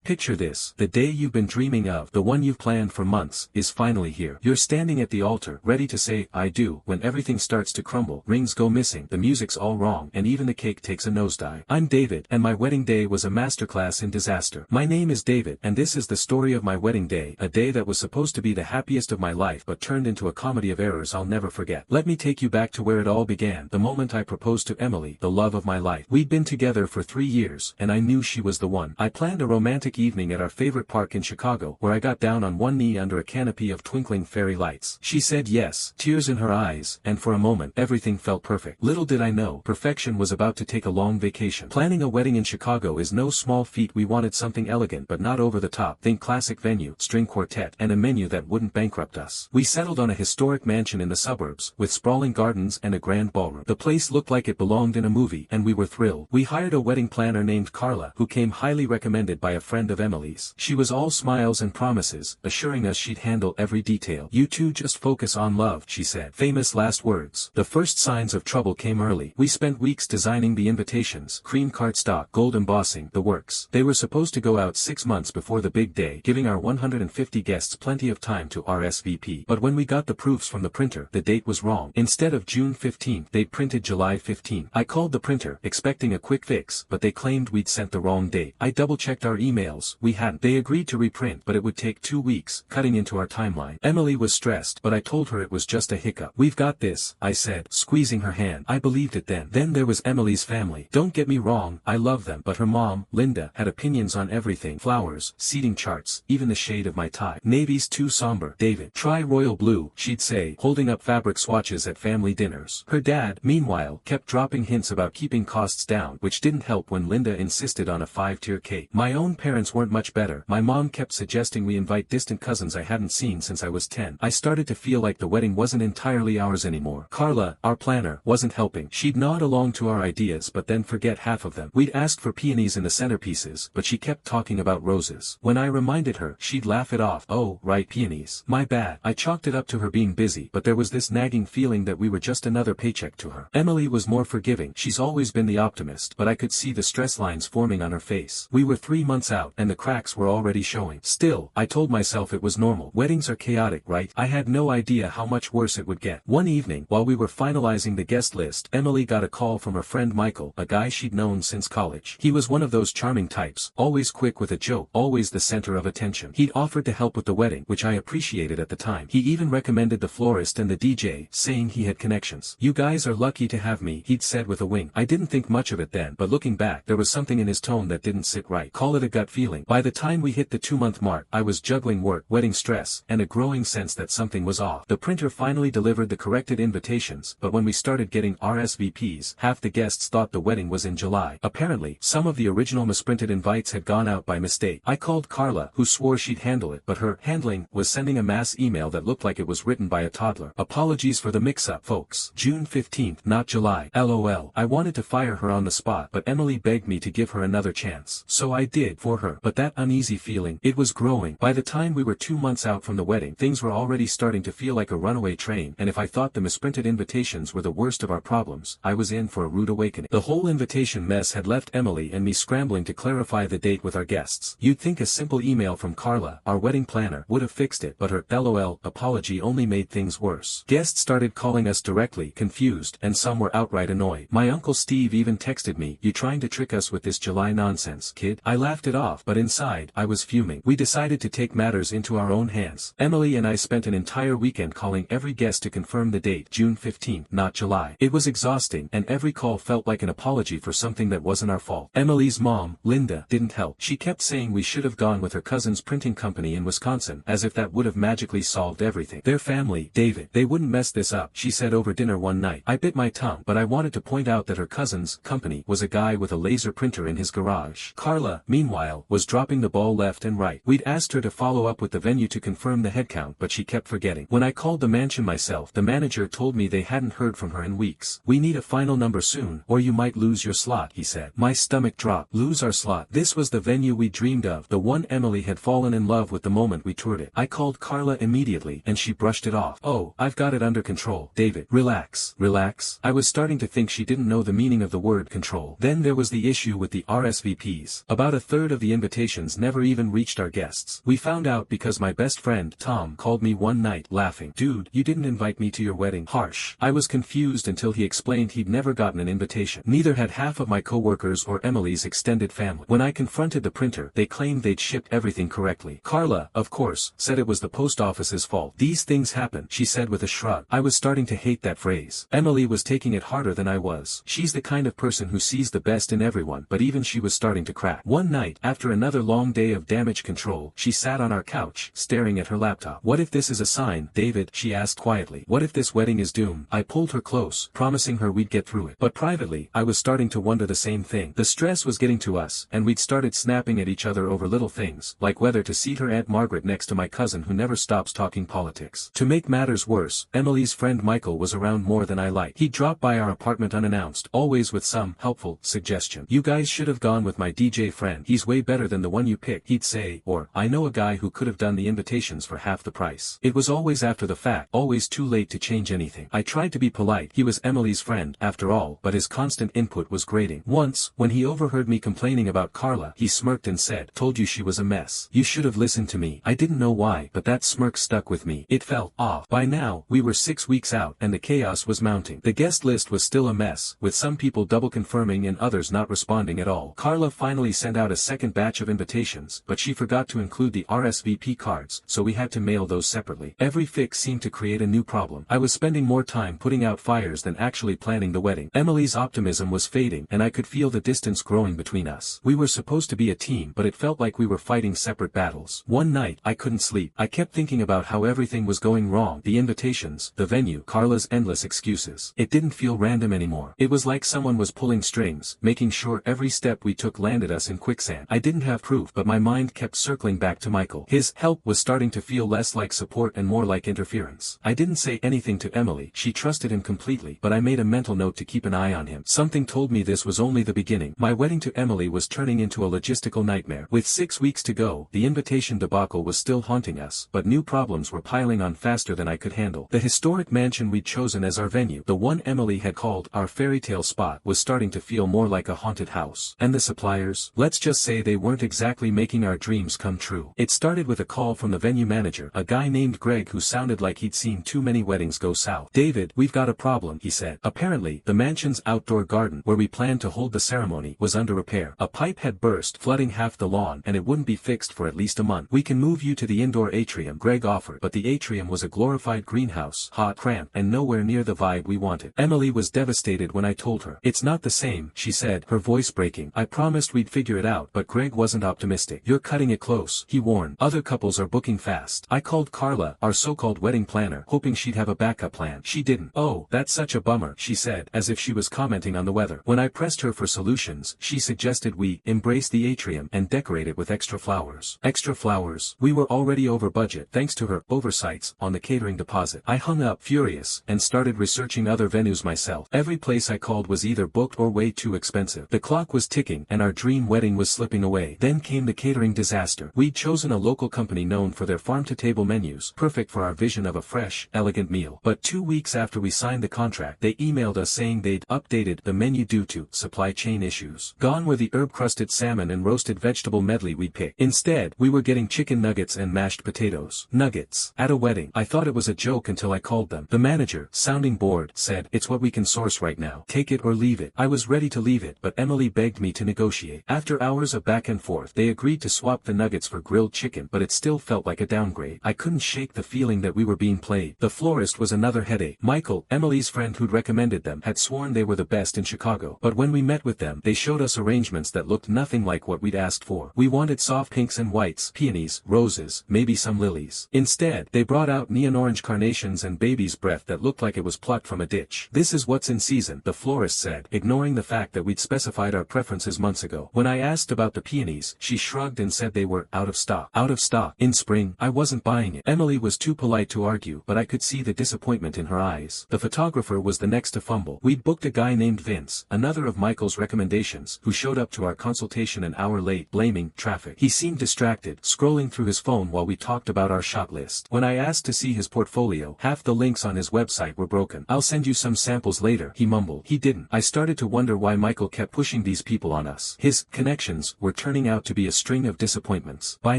Picture this, the day you've been dreaming of, the one you've planned for months, is finally here. You're standing at the altar, ready to say, I do, when everything starts to crumble, rings go missing, the music's all wrong, and even the cake takes a nosedive. I'm David, and my wedding day was a masterclass in disaster. My name is David, and this is the story of my wedding day, a day that was supposed to be the happiest of my life but turned into a comedy of errors I'll never forget. Let me take you back to where it all began, the moment I proposed to Emily, the love of my life. We'd been together for 3 years, and I knew she was the one. I planned a romantic evening at our favorite park in Chicago, where I got down on one knee under a canopy of twinkling fairy lights. She said yes, tears in her eyes, and for a moment, everything felt perfect. Little did I know, perfection was about to take a long vacation. Planning a wedding in Chicago is no small feat. We wanted something elegant but not over the top. Think classic venue, string quartet, and a menu that wouldn't bankrupt us. We settled on a historic mansion in the suburbs, with sprawling gardens and a grand ballroom. The place looked like it belonged in a movie, and we were thrilled. We hired a wedding planner named Carla, who came highly recommended by a friend of Emily's. She was all smiles and promises, assuring us she'd handle every detail. You two just focus on love, she said. Famous last words. The first signs of trouble came early. We spent weeks designing the invitations, cream cardstock, gold embossing, the works. They were supposed to go out 6 months before the big day, giving our 150 guests plenty of time to RSVP. But when we got the proofs from the printer, the date was wrong. Instead of June 15th, they'd printed July 15th. I called the printer, expecting a quick fix, but they claimed we'd sent the wrong date. I double-checked our emails. We hadn't. They agreed to reprint, but it would take 2 weeks, cutting into our timeline. Emily was stressed, but I told her it was just a hiccup. We've got this, I said, squeezing her hand. I believed it then. Then there was Emily's family. Don't get me wrong, I love them, but her mom, Linda, had opinions on everything. Flowers, seating charts, even the shade of my tie. Navy's too somber, David. Try royal blue, she'd say, holding up fabric swatches at family dinners. Her dad, meanwhile, kept dropping hints about keeping costs down, which didn't help when Linda insisted on a 5-tier cake. My own parents weren't much better. My mom kept suggesting we invite distant cousins I hadn't seen since I was 10. I started to feel like the wedding wasn't entirely ours anymore. Carla, our planner, wasn't helping. She'd nod along to our ideas but then forget half of them. We'd asked for peonies in the centerpieces, but she kept talking about roses. When I reminded her, she'd laugh it off. Oh, right, peonies. My bad. I chalked it up to her being busy, but there was this nagging feeling that we were just another paycheck to her. Emily was more forgiving. She's always been the optimist, but I could see the stress lines forming on her face. We were 3 months out, and the cracks were already showing. Still, I told myself it was normal. Weddings are chaotic, right? I had no idea how much worse it would get. One evening, while we were finalizing the guest list, Emily got a call from her friend Michael, a guy she'd known since college. He was one of those charming types, always quick with a joke, always the center of attention. He'd offered to help with the wedding, which I appreciated at the time. He even recommended the florist and the DJ, saying he had connections. You guys are lucky to have me, he'd said with a wink. I didn't think much of it then, but looking back, there was something in his tone that didn't sit right. Call it a gut feeling. By the time we hit the 2-month mark, I was juggling work, wedding stress, and a growing sense that something was off. The printer finally delivered the corrected invitations, but when we started getting RSVPs, half the guests thought the wedding was in July. Apparently, some of the original misprinted invites had gone out by mistake. I called Carla, who swore she'd handle it, but her handling was sending a mass email that looked like it was written by a toddler. Apologies for the mix-up, folks. June 15th, not July. LOL. I wanted to fire her on the spot, but Emily begged me to give her another chance. So I did, for her. But that uneasy feeling, it was growing. By the time we were 2 months out from the wedding, things were already starting to feel like a runaway train, and if I thought the misprinted invitations were the worst of our problems, I was in for a rude awakening. The whole invitation mess had left Emily and me scrambling to clarify the date with our guests. You'd think a simple email from Carla, our wedding planner, would have fixed it, but her LOL apology only made things worse. Guests started calling us directly, confused, and some were outright annoyed. My uncle Steve even texted me, "You trying to trick us with this July nonsense, kid?" I laughed it off, but inside, I was fuming. We decided to take matters into our own hands. Emily and I spent an entire weekend calling every guest to confirm the date, June 15th, not July. It was exhausting, and every call felt like an apology for something that wasn't our fault. Emily's mom, Linda, didn't help. She kept saying we should have gone with her cousin's printing company in Wisconsin, as if that would have magically solved everything. Their family, David, they wouldn't mess this up, she said over dinner one night. I bit my tongue, but I wanted to point out that her cousin's company was a guy with a laser printer in his garage. Carla, meanwhile, was dropping the ball left and right. We'd asked her to follow up with the venue to confirm the headcount, but she kept forgetting. When I called the mansion myself, the manager told me they hadn't heard from her in weeks. We need a final number soon, or you might lose your slot, he said. My stomach dropped. Lose our slot. This was the venue we dreamed of, the one Emily had fallen in love with the moment we toured it. I called Carla immediately, and she brushed it off. Oh, I've got it under control, David. Relax. Relax. I was starting to think she didn't know the meaning of the word control. Then there was the issue with the RSVPs. About a third of the invitations never even reached our guests. We found out because my best friend, Tom, called me one night, laughing. "Dude, you didn't invite me to your wedding." Harsh. I was confused until he explained he'd never gotten an invitation. Neither had half of my coworkers or Emily's extended family. When I confronted the printer, they claimed they'd shipped everything correctly. Carla, of course, said it was the post office's fault. "These things happen," she said with a shrug. I was starting to hate that phrase. Emily was taking it harder than I was. She's the kind of person who sees the best in everyone, but even she was starting to crack. One night, after another long day of damage control, she sat on our couch, staring at her laptop. "What if this is a sign, David?" she asked quietly. "What if this wedding is doomed?" I pulled her close, promising her we'd get through it. But privately, I was starting to wonder the same thing. The stress was getting to us, and we'd started snapping at each other over little things, like whether to seat her Aunt Margaret next to my cousin who never stops talking politics. To make matters worse, Emily's friend Michael was around more than I liked. He dropped by our apartment unannounced, always with some helpful suggestion. "You guys should have gone with my DJ friend. He's way better than the one you picked," he'd say, or, "I know a guy who could have done the invitations for half the price." It was always after the fact, always too late to change anything. I tried to be polite. He was Emily's friend, after all, but his constant input was grating. Once, when he overheard me complaining about Carla, he smirked and said, "Told you she was a mess. You should have listened to me." I didn't know why, but that smirk stuck with me. It felt off. By now, we were 6 weeks out, and the chaos was mounting. The guest list was still a mess, with some people double confirming and others not responding at all. Carla finally sent out a second batch of invitations, but she forgot to include the RSVP cards, so we had to mail those separately. Every fix seemed to create a new problem. I was spending more time putting out fires than actually planning the wedding. Emily's optimism was fading, and I could feel the distance growing between us. We were supposed to be a team, but it felt like we were fighting separate battles. One night, I couldn't sleep. I kept thinking about how everything was going wrong. The invitations, the venue, Carla's endless excuses. It didn't feel random anymore. It was like someone was pulling strings, making sure every step we took landed us in quicksand. I didn't have proof, but my mind kept circling back to Michael. His help was starting to feel less like support and more like interference. I didn't say anything to Emily. She trusted him completely, but I made a mental note to keep an eye on him. Something told me this was only the beginning. My wedding to Emily was turning into a logistical nightmare. With 6 weeks to go, the invitation debacle was still haunting us, but new problems were piling on faster than I could handle. The historic mansion we'd chosen as our venue, the one Emily had called our fairy tale spot, was starting to feel more like a haunted house. And the suppliers? Let's just say they weren't exactly making our dreams come true. It started with a call from the venue manager, a guy named Greg who sounded like he'd seen too many weddings go south. "David, we've got a problem," he said. Apparently, the mansion's outdoor garden, where we planned to hold the ceremony, was under repair. A pipe had burst, flooding half the lawn, and it wouldn't be fixed for at least a month. "We can move you to the indoor atrium," Greg offered, but the atrium was a glorified greenhouse, hot, cramped, and nowhere near the vibe we wanted. Emily was devastated when I told her. "It's not the same," she said, her voice breaking. "I promised we'd figure it out," but Greg wasn't optimistic. "You're cutting it close," he warned. "Other couples are booking fast." I called Carla, our so-called wedding planner, hoping she'd have a backup plan. She didn't. "Oh, that's such a bummer," she said, as if she was commenting on the weather. When I pressed her for solutions, she suggested we embrace the atrium and decorate it with extra flowers. Extra flowers? We were already over budget, thanks to her oversights on the catering deposit. I hung up, furious, and started researching other venues myself. Every place I called was either booked or way too expensive. The clock was ticking, and our dream wedding was slipping away. Then came the catering disaster. We'd chosen a local company known for their farm-to-table menus, perfect for our vision of a fresh, elegant meal. But 2 weeks after we signed the contract, they emailed us saying they'd updated the menu due to supply chain issues. Gone were the herb-crusted salmon and roasted vegetable medley we'd picked. Instead, we were getting chicken nuggets and mashed potatoes. Nuggets. At a wedding. I thought it was a joke until I called them. The manager, sounding bored, said, "It's what we can source right now. Take it or leave it." I was ready to leave it, but Emily begged me to negotiate. After hours of back and forth, they agreed to swap the nuggets for grilled chicken, but it still felt like a downgrade. I couldn't shake the feeling that we were being played. The florist was another headache. Michael, Emily's friend who'd recommended them, had sworn they were the best in Chicago. But when we met with them, they showed us arrangements that looked nothing like what we'd asked for. We wanted soft pinks and whites, peonies, roses, maybe some lilies. Instead, they brought out neon orange carnations and baby's breath that looked like it was plucked from a ditch. "This is what's in season," the florist said, ignoring the fact that we'd specified our preferences months ago. When I asked about the peonies, she shrugged and said they were out of stock. Out of stock? In spring? I wasn't buying it. Emily was too polite to argue, but I could see the disappointment in her eyes. The photographer was the next to fumble. We'd booked a guy named Vince, another of Michael's recommendations, who showed up to our consultation an hour late, blaming traffic. He seemed distracted, scrolling through his phone while we talked about our shot list. When I asked to see his portfolio, half the links on his website were broken. "I'll send you some samples later," he mumbled. He didn't. I started to wonder why Michael kept pushing these people on us. His connections were turning out to be a string of disappointments. By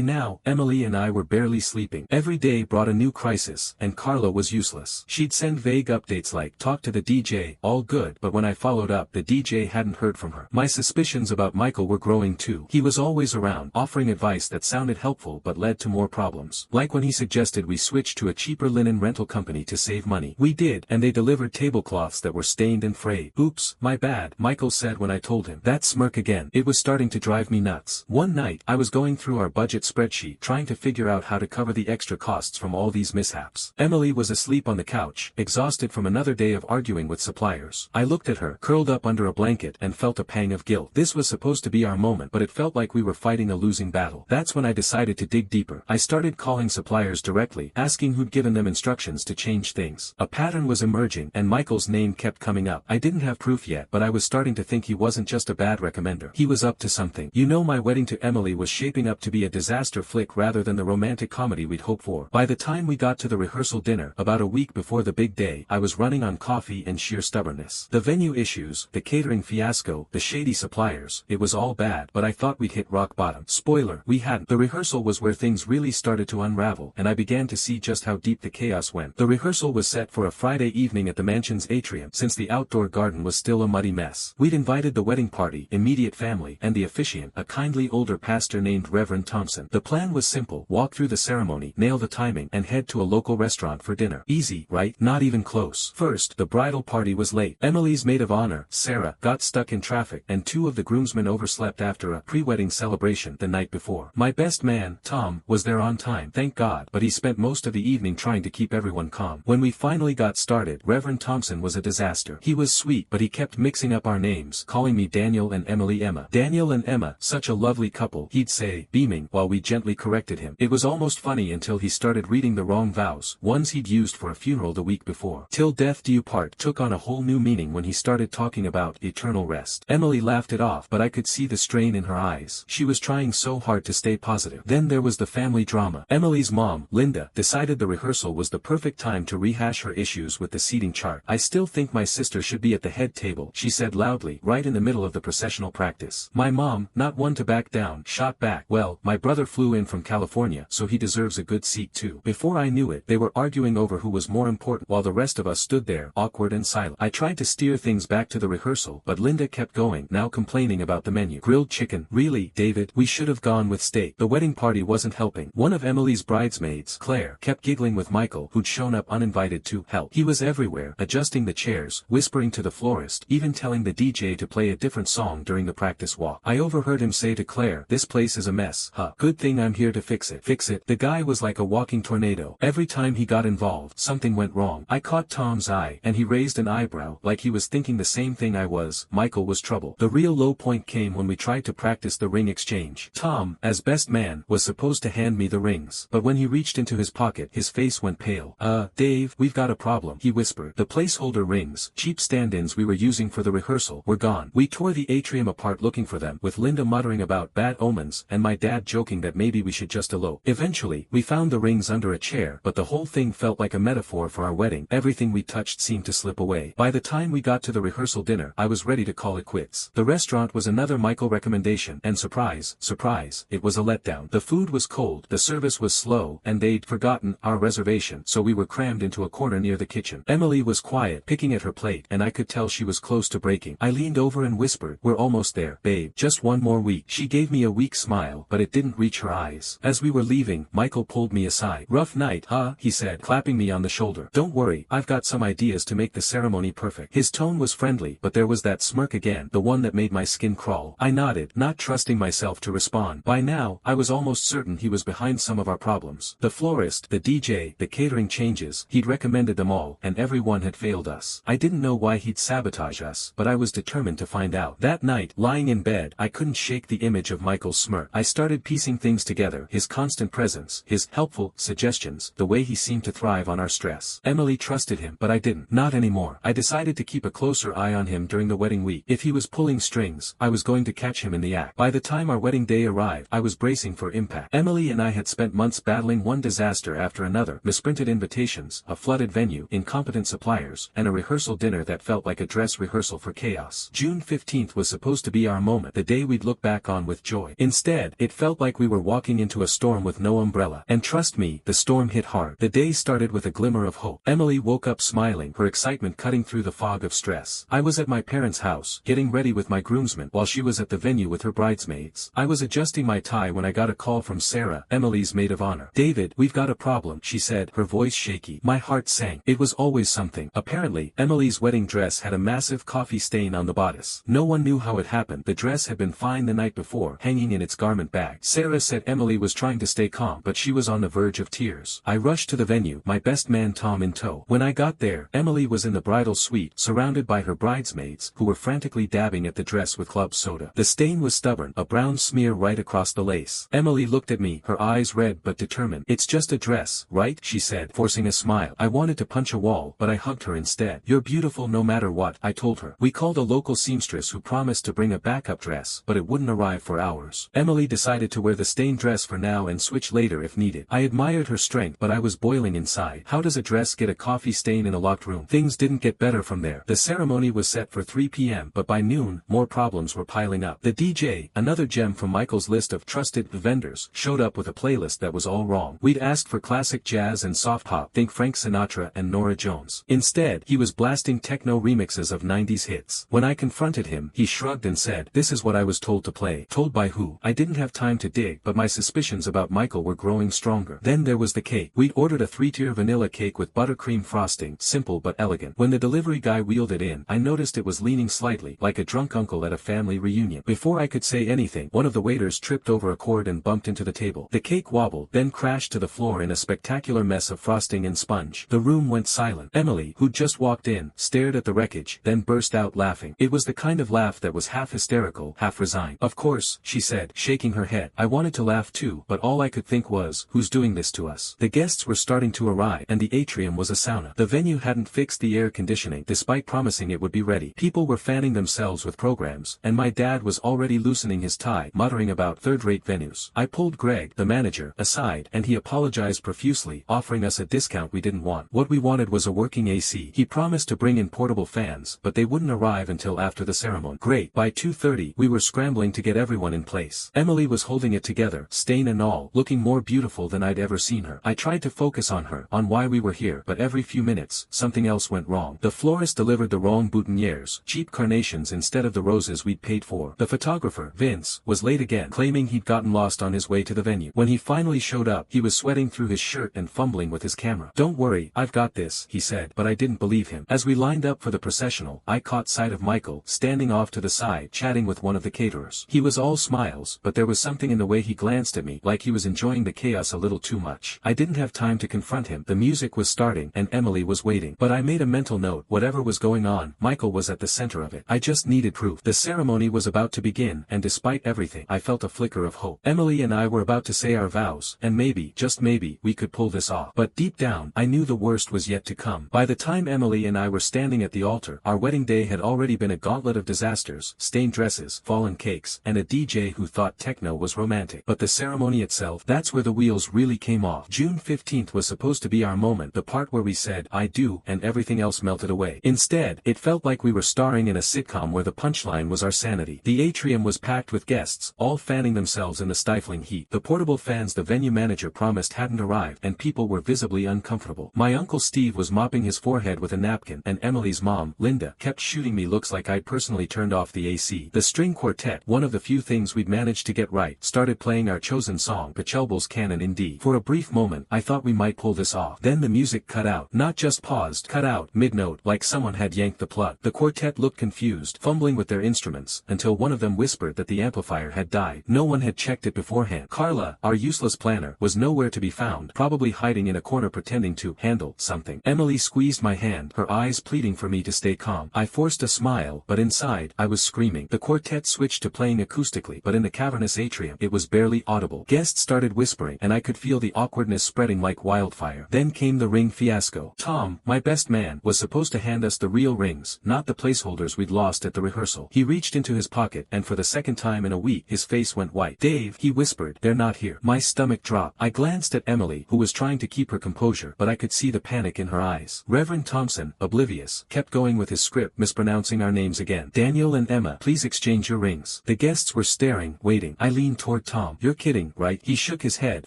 now, Emily and I were barely sleeping. Every day brought a new crisis, and Carla was useless. She'd send vague updates like, "Talk to the DJ, all good," but when I followed up, the DJ hadn't heard from her. My suspicions about Michael were growing too. He was always around, offering advice that sounded helpful but led to more problems. Like when he suggested we switch to a cheaper linen rental company to save money. We did, and they delivered tablecloths that were stained and frayed. "Oops, my bad," Michael said when I told him. That smirk again. It was starting to drive me nuts. One night, I was going through our budget spreadsheet trying to figure out how to cover the extra costs from all these mishaps. Emily was asleep on the couch, exhausted from another day of arguing with suppliers. I looked at her, curled up under a blanket, and felt a pang of guilt. This was supposed to be our moment, but it felt like we were fighting a losing battle. That's when I decided to dig deeper. I started calling suppliers directly, asking who'd given them instructions to change things. A pattern was emerging, and Michael's name kept coming up. I didn't have proof yet, but I was starting to think he wasn't just a bad recommender. He was up to something. You know, my wedding to Emily was shaping up to be a disaster flick rather than the romantic comedy we'd hoped for. By the time we got to the rehearsal dinner, about a week before the big day, I was running on coffee and sheer stubbornness. The venue issues, the catering fiasco, the shady suppliers, it was all bad, but I thought we'd hit rock bottom. Spoiler, we hadn't. The rehearsal was where things really started to unravel, and I began to see just how deep the chaos went. The rehearsal was set for a Friday evening at the mansion's atrium, since the outdoor garden was still a muddy mess. We'd invited the wedding party, immediate family, and the officiant, a kindly older pastor named Reverend Thompson. The plan was simple: walk through the ceremony, nail the timing, and head to a local restaurant for dinner. Easy, right? Not even close. First, the bridal party was late. Emily's maid of honor, Sarah, got stuck in traffic, and two of the groomsmen overslept after a pre-wedding celebration the night before. My best man, Tom, was there on time, thank God, but he spent most of the evening trying to keep everyone calm. When we finally got started, Reverend Thompson was a disaster. He was sweet, but he kept mixing up our names, calling me Daniel and Emily Emma. Daniel and Emma, such a lovely couple, he'd say, beaming, while we gently corrected him. It was almost funny until he started reading the wrong vows, ones he'd used for a funeral the week before. "Till death do you part" took on a whole new meaning when he started talking about eternal rest. Emily laughed it off, but I could see the strain in her eyes. She was trying so hard to stay positive. Then there was the family drama. Emily's mom, Linda, decided the rehearsal was the perfect time to rehash her issues with the seating chart. "I still think my sister should be at the head table," she said loudly, right in the middle of the processional practice. My mom, not one to back down, shot back, "Well, my brother flew in from California, so he deserves a good seat too." Before I knew it, they were arguing over who was more important, while the rest of us stood there, awkward and silent. I tried to steer things back to the rehearsal, but Linda kept going, now complaining about the menu. "Grilled chicken, really, David? We should have gone with steak." The wedding party wasn't helping. One of Emily's bridesmaids, Claire, kept giggling with Michael, who'd shown up uninvited to help. He was everywhere, adjusting the chairs, whispering to the florist, even telling the DJ to play a different song during the practice walk. I overheard him say to Claire, "This place is a mess, huh? Good thing I'm here to fix it." Fix it? The guy was like a walking tornado. Every time he got involved, something went wrong. I caught Tom's eye, and he raised an eyebrow, like he was thinking the same thing I was. Michael was trouble. The real low point came when we tried to practice the ring exchange. Tom, as best man, was supposed to hand me the rings, but when he reached into his pocket, his face went pale. Dave, we've got a problem," he whispered. The placeholder rings, cheap stand-ins we were using for the rehearsal, were gone. We tore the atrium apart looking for them, with Linda muttering about bad omens, and my dad joking that maybe we should just elope. Eventually, we found the rings under a chair, but the whole thing felt like a metaphor for our wedding. Everything we touched seemed to slip away. By the time we got to the rehearsal dinner, I was ready to call it quits. The restaurant was another Michael recommendation, and surprise, surprise, it was a letdown. The food was cold, the service was slow, and they'd forgotten our reservation, so we were crammed into a corner near the kitchen. Emily was quiet, picking at her plate, and I could tell she was close to breaking. I leaned over and whispered, "We're almost there, babe. Just one more week." She gave me a weak smile, but it didn't reach her eyes. As we were leaving, Michael pulled me aside. "Rough night, huh?" he said, clapping me on the shoulder. "Don't worry, I've got some ideas to make the ceremony perfect." His tone was friendly, but there was that smirk again, the one that made my skin crawl. I nodded, not trusting myself to respond. By now, I was almost certain he was behind some of our problems. The florist, the DJ, the catering changes, he'd recommended them all, and everyone had failed us. I didn't know why he'd sabotage us, but I was determined to find out. That night, lying in bed, I couldn't shake the image of Michael's smirk. I started piecing things together, his constant presence, his helpful suggestions, the way he seemed to thrive on our stress. Emily trusted him, but I didn't. Not anymore. I decided to keep a closer eye on him during the wedding week. If he was pulling strings, I was going to catch him in the act. By the time our wedding day arrived, I was bracing for impact. Emily and I had spent months battling one disaster after another: misprinted invitations, a flooded venue, incompetent suppliers, and a rehearsal dinner that felt like a dress rehearsal for chaos. June 15th was supposed to be our moment, the day we'd look back back on with joy. Instead, it felt like we were walking into a storm with no umbrella. And trust me, the storm hit hard. The day started with a glimmer of hope. Emily woke up smiling, her excitement cutting through the fog of stress. I was at my parents' house, getting ready with my groomsmen, while she was at the venue with her bridesmaids. I was adjusting my tie when I got a call from Sarah, Emily's maid of honor. "David, we've got a problem," she said, her voice shaky. My heart sank. It was always something. Apparently, Emily's wedding dress had a massive coffee stain on the bodice. No one knew how it happened. The dress had been fine the night before, hanging in its garment bag. Sarah said Emily was trying to stay calm, but she was on the verge of tears. I rushed to the venue, my best man Tom in tow. When I got there, Emily was in the bridal suite, surrounded by her bridesmaids, who were frantically dabbing at the dress with club soda. The stain was stubborn, a brown smear right across the lace. Emily looked at me, her eyes red but determined. "It's just a dress, right?" she said, forcing a smile. I wanted to punch a wall, but I hugged her instead. "You're beautiful no matter what," I told her. We called a local seamstress who promised to bring a backup dress, but it wouldn't arrive for hours. Emily decided to wear the stained dress for now and switch later if needed. I admired her strength, but I was boiling inside. How does a dress get a coffee stain in a locked room? Things didn't get better from there. The ceremony was set for 3 p.m., but by noon, more problems were piling up. The DJ, another gem from Michael's list of trusted vendors, showed up with a playlist that was all wrong. We'd asked for classic jazz and soft pop, think Frank Sinatra and Norah Jones. Instead, he was blasting techno remixes of 90s hits. When I confronted him, he shrugged and said, "This is what I was told to play." Told by who? I didn't have time to dig, but my suspicions about Michael were growing stronger. Then there was the cake. We'd ordered a 3-tier vanilla cake with buttercream frosting, simple but elegant. When the delivery guy wheeled it in, I noticed it was leaning slightly, like a drunk uncle at a family reunion. Before I could say anything, one of the waiters tripped over a cord and bumped into the table. The cake wobbled, then crashed to the floor in a spectacular mess of frosting and sponge. The room went silent. Emily, who'd just walked in, stared at the wreckage, then burst out laughing. It was the kind of laugh that was half hysterical, half resigned. "Of course," she said, shaking her head. I wanted to laugh too, but all I could think was, who's doing this to us? The guests were starting to arrive, and the atrium was a sauna. The venue hadn't fixed the air conditioning, despite promising it would be ready. People were fanning themselves with programs, and my dad was already loosening his tie, muttering about third-rate venues. I pulled Greg, the manager, aside, and he apologized profusely, offering us a discount we didn't want. What we wanted was a working AC. He promised to bring in portable fans, but they wouldn't arrive until after the ceremony. Great. By 2:30, we were scrambling to get everyone in place. Emily was holding it together, stain and all, looking more beautiful than I'd ever seen her. I tried to focus on her, on why we were here, but every few minutes, something else went wrong. The florist delivered the wrong boutonnieres, cheap carnations instead of the roses we'd paid for. The photographer, Vince, was late again, claiming he'd gotten lost on his way to the venue. When he finally showed up, he was sweating through his shirt and fumbling with his camera. "Don't worry, I've got this," he said, but I didn't believe him. As we lined up for the processional, I caught sight of Michael, standing off to the side, chatting with one of the caterers. He was all smiles, but there was something in the way he glanced at me, like he was enjoying the chaos a little too much. I didn't have time to confront him. The music was starting, and Emily was waiting. But I made a mental note, whatever was going on, Michael was at the center of it. I just needed proof. The ceremony was about to begin, and despite everything, I felt a flicker of hope. Emily and I were about to say our vows, and maybe, just maybe, we could pull this off. But deep down, I knew the worst was yet to come. By the time Emily and I were standing at the altar, our wedding day had already been a gauntlet of disasters, stained dresses, fallen cakes, and a DJ who thought techno was romantic. But the ceremony itself, that's where the wheels really came off. June 15th was supposed to be our moment, the part where we said, "I do," and everything else melted away. Instead, it felt like we were starring in a sitcom where the punchline was our sanity. The atrium was packed with guests, all fanning themselves in the stifling heat. The portable fans the venue manager promised hadn't arrived, and people were visibly uncomfortable. My uncle Steve was mopping his forehead with a napkin, and Emily's mom, Linda, kept shooting me looks like I'd personally turned off the AC. The string quartet, one of the few things we'd managed to get right, started playing our chosen song, Pachelbel's Canon in D. For a brief moment, I thought we might pull this off. Then the music cut out. Not just paused, cut out, mid-note, like someone had yanked the plug. The quartet looked confused, fumbling with their instruments, until one of them whispered that the amplifier had died. No one had checked it beforehand. Carla, our useless planner, was nowhere to be found, probably hiding in a corner pretending to handle something. Emily squeezed my hand, her eyes pleading for me to stay calm. I forced a smile, but inside, I was screaming. The quartet switched to playing acoustically, but in the cavernous atrium, it was barely audible. Guests started whispering, and I could feel the awkwardness spreading like wildfire. Then came the ring fiasco. Tom, my best man, was supposed to hand us the real rings, not the placeholders we'd lost at the rehearsal. He reached into his pocket, and for the second time in a week, his face went white. "Dave," he whispered, "they're not here." My stomach dropped. I glanced at Emily, who was trying to keep her composure, but I could see the panic in her eyes. Reverend Thompson, oblivious, kept going with his script, mispronouncing our names again. "Daniel and Emma, please exchange your rings." The guests were staring, waiting. I leaned toward Tom. "You're kidding, right?" He shook his head,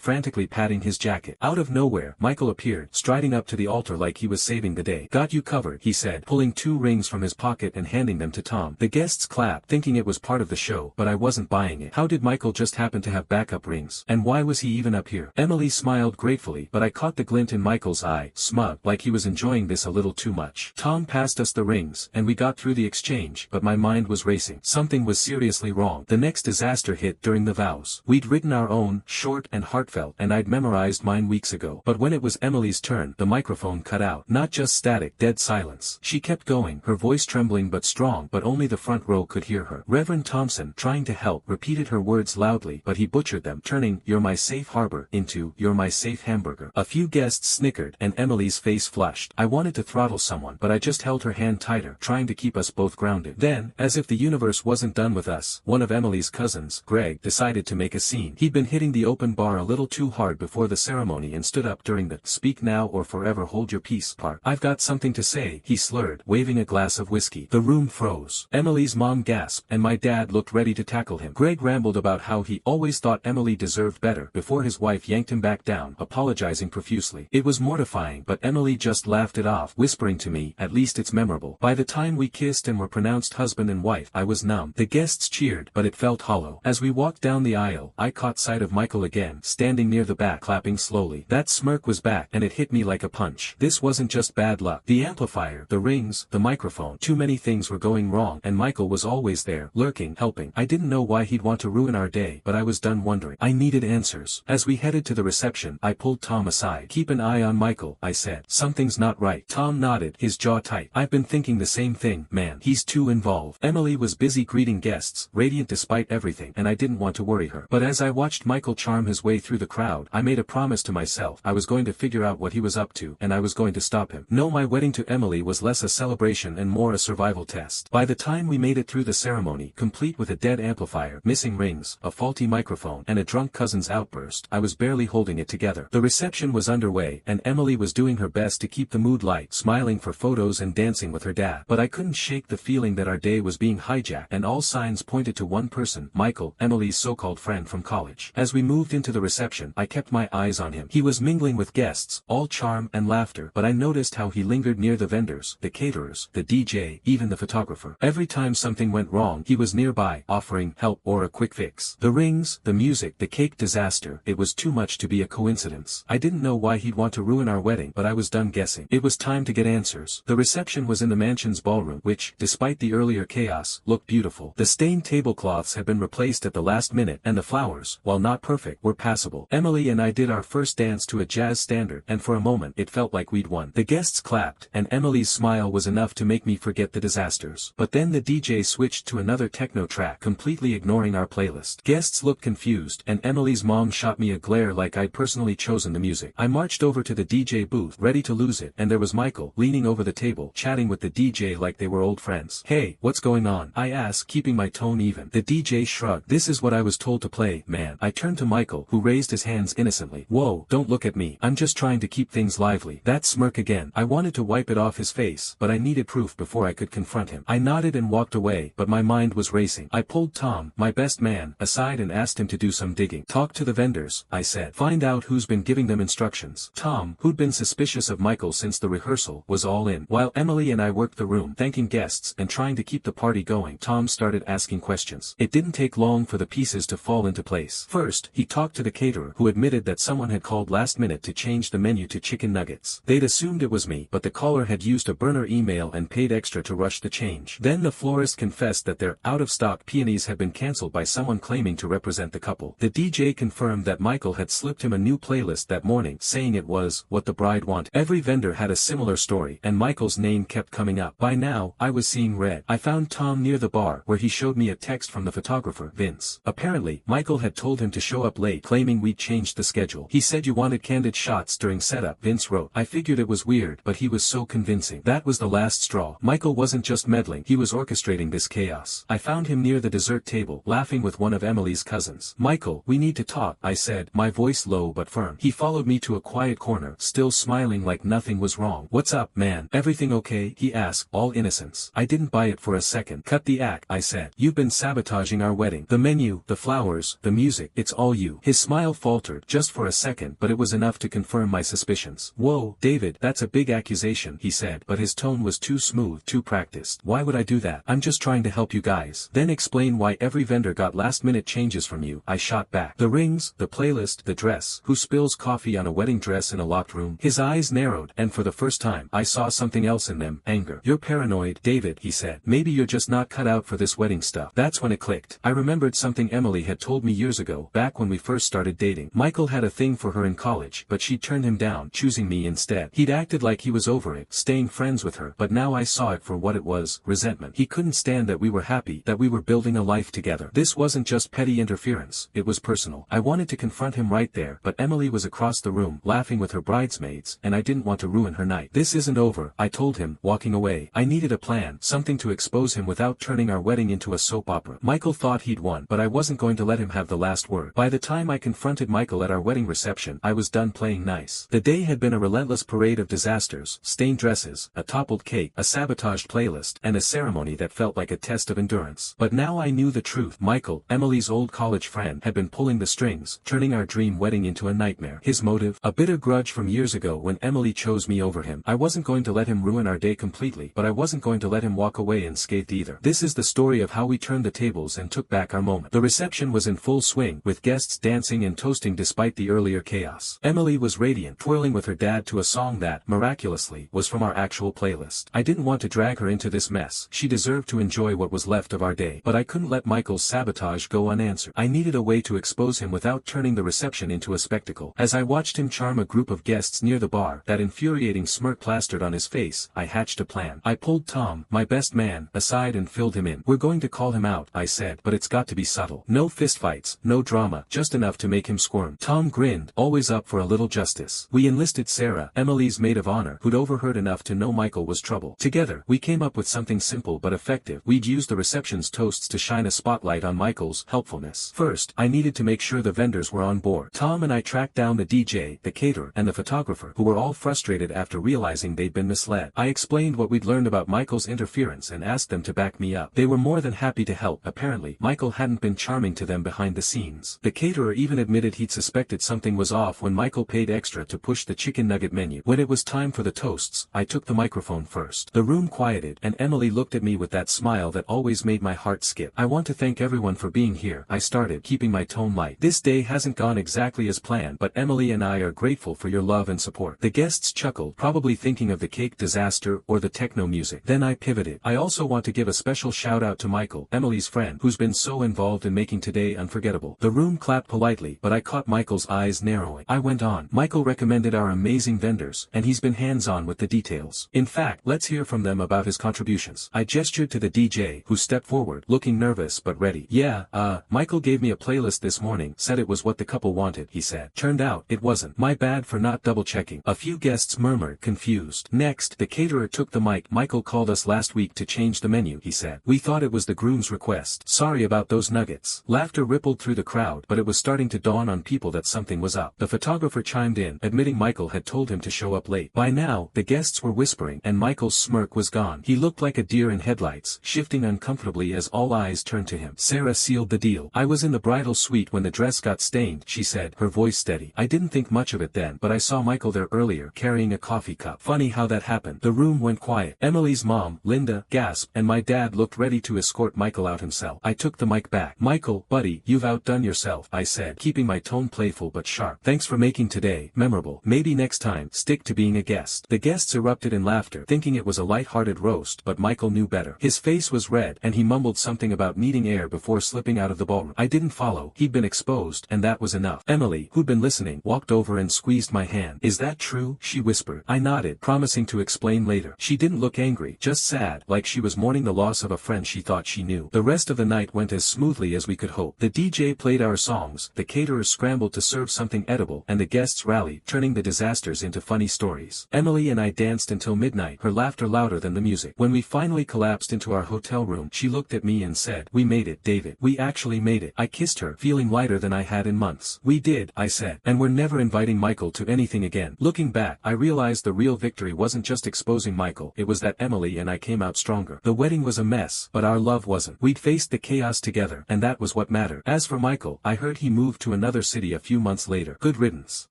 frantically patting his jacket. Out of nowhere, Michael appeared, striding up to the altar like he was saving the day. "Got you covered," he said, pulling 2 rings from his pocket and handing them to Tom. The guests clapped, thinking it was part of the show, but I wasn't buying it. How did Michael just happen to have backup rings? And why was he even up here? Emily smiled gratefully, but I caught the glint in Michael's eye, smug, like he was enjoying this a little too much. Tom passed us the rings, and we got through the exchange, but my mind was racing. Something was seriously wrong. The next disaster hit during the vows. We'd written our own, short and heartfelt, and I'd memorized mine weeks ago. But when it was Emily's turn, the microphone cut out. Not just static, dead silence. She kept going, her voice trembling but strong, but only the front row could hear her. Reverend Thompson, trying to help, repeated her words loudly, but he butchered them, turning "You're my safe harbor" into "You're my safe hamburger." A few guests snickered, and Emily's face flushed. I wanted to throttle someone, but I just held her hand tighter, trying to keep us both grounded. Then, as if the universe wasn't done with us, one of Emily's cousins, Greg, decided to make a scene. He'd been hitting the open bar a little too hard before the ceremony and stood up during the "Speak now or forever hold your peace" part. "I've got something to say," he slurred, waving a glass of whiskey. The room froze. Emily's mom gasped, and my dad looked ready to tackle him. Greg rambled about how he always thought Emily deserved better before his wife yanked him back down, apologizing profusely. It was mortifying, but Emily just laughed it off, whispering to me, "At least it's memorable." By the time we kissed and were pronounced husband and wife, I was numb. The guests cheered, but it felt hollow. As we walked down the aisle, I caught sight of Michael again, standing near the back, clapping slowly. That smirk was back, and it hit me like a punch. This wasn't just bad luck. The amplifier, the rings, the microphone, too many things were going wrong, and Michael was always there, lurking, helping. I didn't know why he'd want to ruin our day, but I was done wondering. I needed answers. As we headed to the reception, I pulled Tom aside. "Keep an eye on Michael," I said. "Something's not right." Tom nodded, his jaw tight. "I've been thinking the same thing, man. He's too involved." Emily was busy greeting guests, radiant despite everything, and I didn't want to worry her. But as I watched Michael charm his way through the crowd, I made a promise to myself. I was going to figure out what he was up to, and I was going to stop him. No, my wedding to Emily was less a celebration and more a survival test. By the time we made it through the ceremony, complete with a dead amplifier, missing rings, a faulty microphone, and a drunk cousin's outburst, I was barely holding it together. The reception was underway, and Emily was doing her best to keep the mood light, smiling for photos and dancing with her dad. But I couldn't shake the feeling that our day was being hijacked, and all signs pointed to one person, Michael, Emily's so-called friend from college. As we moved into the reception, I kept my eyes on him. He was mingling with guests, all charm and laughter, but I noticed how he lingered near the vendors, the caterers, the DJ, even the photographer. Every time something went wrong, he was nearby, offering help or a quick fix. The rings, the music, the cake disaster, it was too much to be a coincidence. I didn't know why he'd want to ruin our wedding, but I was done guessing. It was time to get answers. The reception was in the mansion's ballroom, which, despite the earlier chaos, looked beautiful. The stained tablecloths had been replaced at the last minute, and the flowers, while not perfect, were passable. Emily and I did our first dance to a jazz standard, and for a moment it felt like we'd won. The guests clapped, and Emily's smile was enough to make me forget the disasters. But then the DJ switched to another techno track, completely ignoring our playlist. Guests looked confused, and Emily's mom shot me a glare like I'd personally chosen the music. I marched over to the DJ booth, ready to lose it, and there was Michael, leaning over the table, chatting with the DJ like they were old friends. "Hey, what's going on?" I asked, keeping my tone even. The DJ shrugged. "This is what I was told to play, man." I turned to Michael, who raised his hands innocently. "Whoa, don't look at me. I'm just trying to keep things lively." That smirk again. I wanted to wipe it off his face, but I needed proof before I could confront him. I nodded and walked away, but my mind was racing. I pulled Tom, my best man, aside and asked him to do some digging. "Talk to the vendors," I said. "Find out who's been giving them instructions." Tom, who'd been suspicious of Michael since the rehearsal, was all in. While Emily and I worked the room, thanking guests and trying to keep the party going, Tom started asking questions. It didn't take long for the pieces to fall into place. First, he talked to the caterer, who admitted that someone had called last minute to change the menu to chicken nuggets. They'd assumed it was me, but the caller had used a burner email and paid extra to rush the change. Then the florist confessed that their out-of-stock peonies had been cancelled by someone claiming to represent the couple. The DJ confirmed that Michael had slipped him a new playlist that morning, saying it was what the bride wanted. Every vendor had a similar story, and Michael's name kept coming up. By now, I was seeing red. I found Tom near the bar, where he showed me a text from the photographer, Vince. Apparently, Michael had told him to show up late, claiming we'd changed the schedule. "He said you wanted candid shots during setup," Vince wrote. I figured it was weird, but he was so convincing. That was the last straw. Michael wasn't just meddling, he was orchestrating this chaos. I found him near the dessert table, laughing with one of Emily's cousins. "Michael, we need to talk," I said, my voice low but firm. He followed me to a quiet corner, still smiling like nothing was wrong. "What's up, man? Everything okay?" he asked, all innocence. I didn't buy it for a second. "Cut the act," I said. "You've been sabotaging our wedding. The menu, the flowers, the music, it's all you. His smile faltered just for a second, but it was enough to confirm my suspicions. Whoa, David, that's a big accusation, he said, but his tone was too smooth, too practiced. Why would I do that? I'm just trying to help you guys. Then explain why every vendor got last-minute changes from you, I shot back. The rings, the playlist, the dress. Who spills coffee on a wedding dress in a locked room? His eyes narrowed, and for the first time, I saw something else in them, anger. You're paranoid, David, he said. Maybe you're just not cut out for this wedding stuff. That's when it clicked. I remembered something Emily had told me years ago, back when we first started dating. Michael had a thing for her in college, but she turned him down, choosing me instead. He'd acted like he was over it, staying friends with her, but now I saw it for what it was, resentment. He couldn't stand that we were happy, that we were building a life together. This wasn't just petty interference, it was personal. I wanted to confront him right there, but Emily was across the room, laughing with her bridesmaids, and I didn't want to ruin her night. This isn't over, I told him, walking away. I needed a plan, something to expose him without turning our wedding into a soap opera. Michael thought he'd won, but I wasn't going to let him have the last word. By the time I confronted Michael at our wedding reception, I was done playing nice. The day had been a relentless parade of disasters, stained dresses, a toppled cake, a sabotaged playlist, and a ceremony that felt like a test of endurance. But now I knew the truth. Michael, Emily's old college friend, had been pulling the strings, turning our dream wedding into a nightmare. His motive? A bitter grudge from years ago when Emily chose me over him. I wasn't going to let him ruin our day completely, but I wasn't going to let him walk away unscathed either. This is the story of how we turned the tables and took back our moment. The reception was in full swing, with guests dancing and toasting despite the earlier chaos. Emily was radiant, twirling with her dad to a song that, miraculously, was from our actual playlist. I didn't want to drag her into this mess. She deserved to enjoy what was left of our day. But I couldn't let Michael's sabotage go unanswered. I needed a way to expose him without turning the reception into a spectacle. As I watched him charm a group of guests near the bar, that infuriating smirk plastered on his face, I hatched a plan. I pulled Tom, my best man, aside and filled him in. We're going to call him out, I said, but it's got to be subtle. No fistfights, no drama, just enough to make him squirm. Tom grinned, always up for a little justice. We enlisted Sarah, Emily's maid of honor, who'd overheard enough to know Michael was trouble. Together, we came up with something simple but effective. We'd use the reception's toasts to shine a spotlight on Michael's helpfulness. First, I needed to make sure the vendors were on board. Tom and I tracked down the DJ, the caterer, and the photographer, who were all frustrated after realizing they'd been misled. I explained what we'd learned about Michael's interference and asked them to back me up. They were more than happy to help. Apparently, Michael hadn't been charming to them behind the scenes. The caterer even admitted he'd suspected something was off when Michael paid extra to push the chicken nugget menu. When it was time for the toasts, I took the microphone first. The room quieted, and Emily looked at me with that smile that always made my heart skip. I want to thank everyone for being here, I started, keeping my tone light. This day hasn't gone exactly as planned, but Emily and I are grateful for your love and support. The guests chuckled, probably thinking of the cake disaster or the techno music. Then I pivoted. I also want to give a special shout out to Michael, Emily's friend, who's been so involved in making today unforgettable. The room clapped politely, but I caught Michael's eyes narrowing. I went on. Michael recommended our amazing vendors, and he's been hands-on with the details. In fact, let's hear from them about his contributions. I gestured to the DJ, who stepped forward, looking nervous but ready. Yeah, Michael gave me a playlist this morning, said it was what the couple wanted, he said. Turned out, it wasn't. My bad for not double-checking. A few guests murmured, confused. Next, the caterer took the mic. Michael called us last week to change the menu, he said. We thought it was the groom's request. Sorry about those nuggets. Laughter rippled through the crowd, but it was starting to dawn on people that something was up. The photographer chimed in, admitting Michael had told him to show up late. By now, the guests were whispering, and Michael's smirk was gone. He looked like a deer in headlights, shifting uncomfortably as all eyes turned to him. Sarah sealed the deal. I was in the bridal suite when the dress got stained, she said, her voice steady. I didn't think much of it then, but I saw Michael there earlier, carrying a coffee cup. Funny how that happened. The room went quiet. Emily's mom, Linda, gasped, and my dad looked ready to escort Michael out himself. I took the mic back. Michael, buddy, you've outdone yourself, I said, keeping my tone playful but sharp. Thanks for making today memorable. Maybe next time, stick to being a guest. The guests erupted in laughter, thinking it was a light-hearted roast, but Michael knew better. His face was red, and he mumbled something about needing air before slipping out of the ballroom. I didn't follow. He'd been exposed, and that was enough. Emily, who'd been listening, walked over and squeezed my hand. Is that true? She whispered. I nodded, promising to explain later. She didn't look angry, just sad, like she was mourning the loss of a friend she thought she knew. The rest of the night went as smoothly as we could hope. The DJ played our songs, the caterers scrambled to serve something edible, and the guests rallied, turning the disasters into funny stories. Emily and I danced until midnight, her laughter louder than the music. When we finally collapsed into our hotel room, she looked at me and said, "We made it, David. We actually made it." I kissed her, feeling lighter than I had in months. "We did," I said, "and we're never inviting Michael to anything again." Looking back, I realized the real victory wasn't just exposing Michael, it was that Emily and I came out stronger. The wedding was a mess, but our love wasn't. We We'd faced the chaos together, and that was what mattered. As for Michael, I heard he moved to another city a few months later. Good riddance.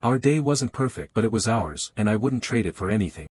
Our day wasn't perfect, but it was ours, and I wouldn't trade it for anything.